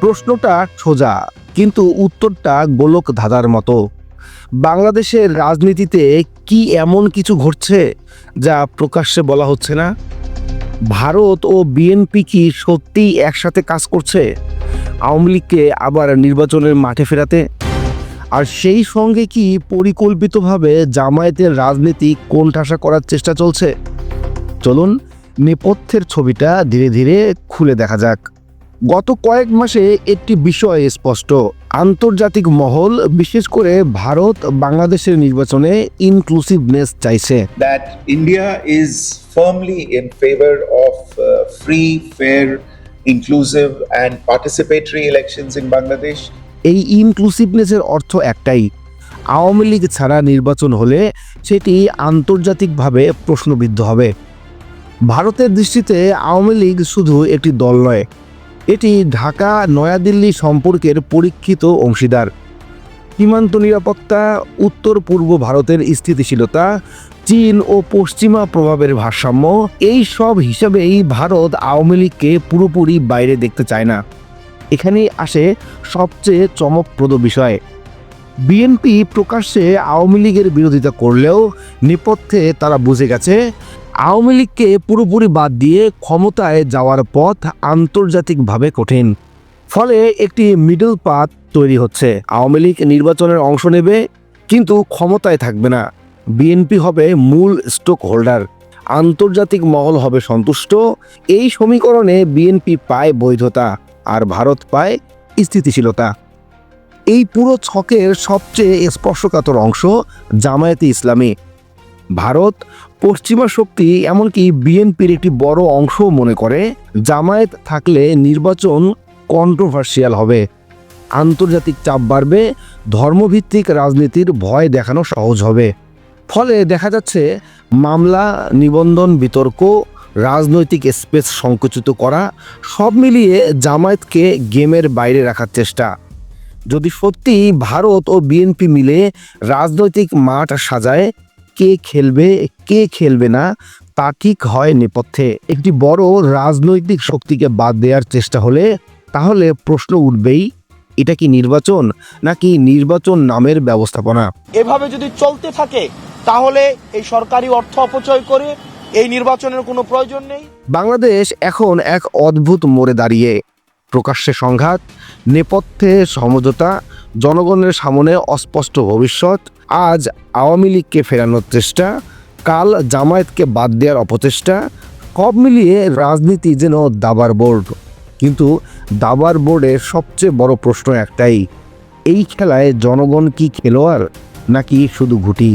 প্রশ্নটা সোজা, কিন্তু উত্তরটা গোলক ধাঁধার মতো। বাংলাদেশের রাজনীতিতে কি এমন কিছু ঘটছে যা প্রকাশ্যে বলা হচ্ছে না? ভারত ও বিএনপি কি সত্যিই একসাথে কাজ করছে আওয়ামী লীগকে আবার নির্বাচনের মাঠে ফেরাতে? আর সেই সঙ্গে কি পরিকল্পিতভাবে জামায়াতের রাজনীতি কোণঠাসা করার চেষ্টা চলছে? চলুন নেপথ্যের ছবিটা ধীরে ধীরে খুলে দেখা যাক। গত কয়েক মাসে একটি বিষয় স্পষ্ট, আন্তর্জাতিক মহল বিশেষ করে ভারত বাংলাদেশের নির্বাচনে ইনক্লুসিভনেস চাইছে। That India is firmly in favor of free, fair, inclusive and participatory elections in Bangladesh. এই ইনক্লুসিভনেসের অর্থ একটাই, আওয়ামী লীগ ছাড়া নির্বাচন হলে সেটি আন্তর্জাতিকভাবে প্রশ্নবিদ্ধ হবে। ভারতের দৃষ্টিতে আওয়ামী লীগ শুধু একটি দল নয়, এটি ঢাকা নয়াদিল্লি সম্পর্কের পরীক্ষিত অংশীদার। সীমান্ত নিরাপত্তা, উত্তর পূর্ব ভারতের স্থিতিশীলতা, চীন ও পশ্চিমা প্রভাবের ভারসাম্য, এই সব হিসাবেই ভারত আওয়ামী লীগকে পুরোপুরি বাইরে দেখতে চায় না। এখানেই আসে সবচেয়ে চমকপ্রদ বিষয়। বিএনপি প্রকাশ্যে আওয়ামী লীগের বিরোধিতা করলেও নেপথ্যে তারা বুঝে গেছে আওয়ামী লীগকে পুরোপুরি বাদ দিয়ে ক্ষমতায় যাওয়ার পথ আন্তর্জাতিকভাবে কঠিন। ফলে একটি মিডল পাথ তৈরি হচ্ছে। আওয়ামী লীগ নির্বাচনের অংশ নেবে কিন্তু ক্ষমতায় থাকবে না। বিএনপি হবে মূল স্টক হোল্ডার, আন্তর্জাতিক মহল হবে সন্তুষ্ট। এই সমীকরণে বিএনপি পায় বৈধতা আর ভারত পায় স্থিতিশীলতা। এই পুরো ছকের সবচেয়ে স্পর্শকাতর অংশ জামায়াতে ইসলামী। ভারত, পশ্চিমা শক্তি, এমনকি বিএনপির একটি বড় অংশ মনে করে জামায়াত থাকলে নির্বাচন কন্ট্রোভার্সিয়াল হবে, আন্তর্জাতিক চাপ বাড়বে, ধর্মভিত্তিক রাজনীতির ভয় দেখানো সহজ হবে। ফলে দেখা যাচ্ছে মামলা, নিবন্ধন, বিতর্ক, রাজনৈতিক স্পেস সংকুচিত করা, সব মিলিয়ে জামায়াতকে গেমের বাইরে রাখার চেষ্টা। যদি সত্যি ভারত ও বিএনপি মিলে রাজনৈতিক মাঠ সাজায়, কে খেলবে কে খেলবে না তা ঠিক হয় নেপথ্যে। একটি বড় রাজনৈতিক শক্তিকে বাদ দেওয়ার চেষ্টা হলে তাহলে প্রশ্ন উঠবেই, এটা কি নির্বাচন নাকি নির্বাচন নামের ব্যবস্থাপনা? এভাবে যদি চলতে থাকে তাহলে এই সরকারি অর্থ অপচয় করে এই নির্বাচনের কোনো প্রয়োজন নেই। বাংলাদেশ এখন এক অদ্ভুত মোড়ে দাঁড়িয়ে। প্রকাশ্যে সংঘাত, নেপথ্যে সমঝোতা, জনগণের সামনে অস্পষ্ট ভবিষ্যৎ। আজ আওয়ামী লীগকে ফেরানোর চেষ্টা, কাল জামায়াতকে বাদ দেওয়ার অপচেষ্টা। সব মিলিয়ে রাজনীতি যেন দাবার বোর্ড। কিন্তু দাবার বোর্ডের সবচেয়ে বড় প্রশ্ন একটাই, এই খেলায় জনগণ কি খেলোয়াড় নাকি শুধু ঘুঁটি?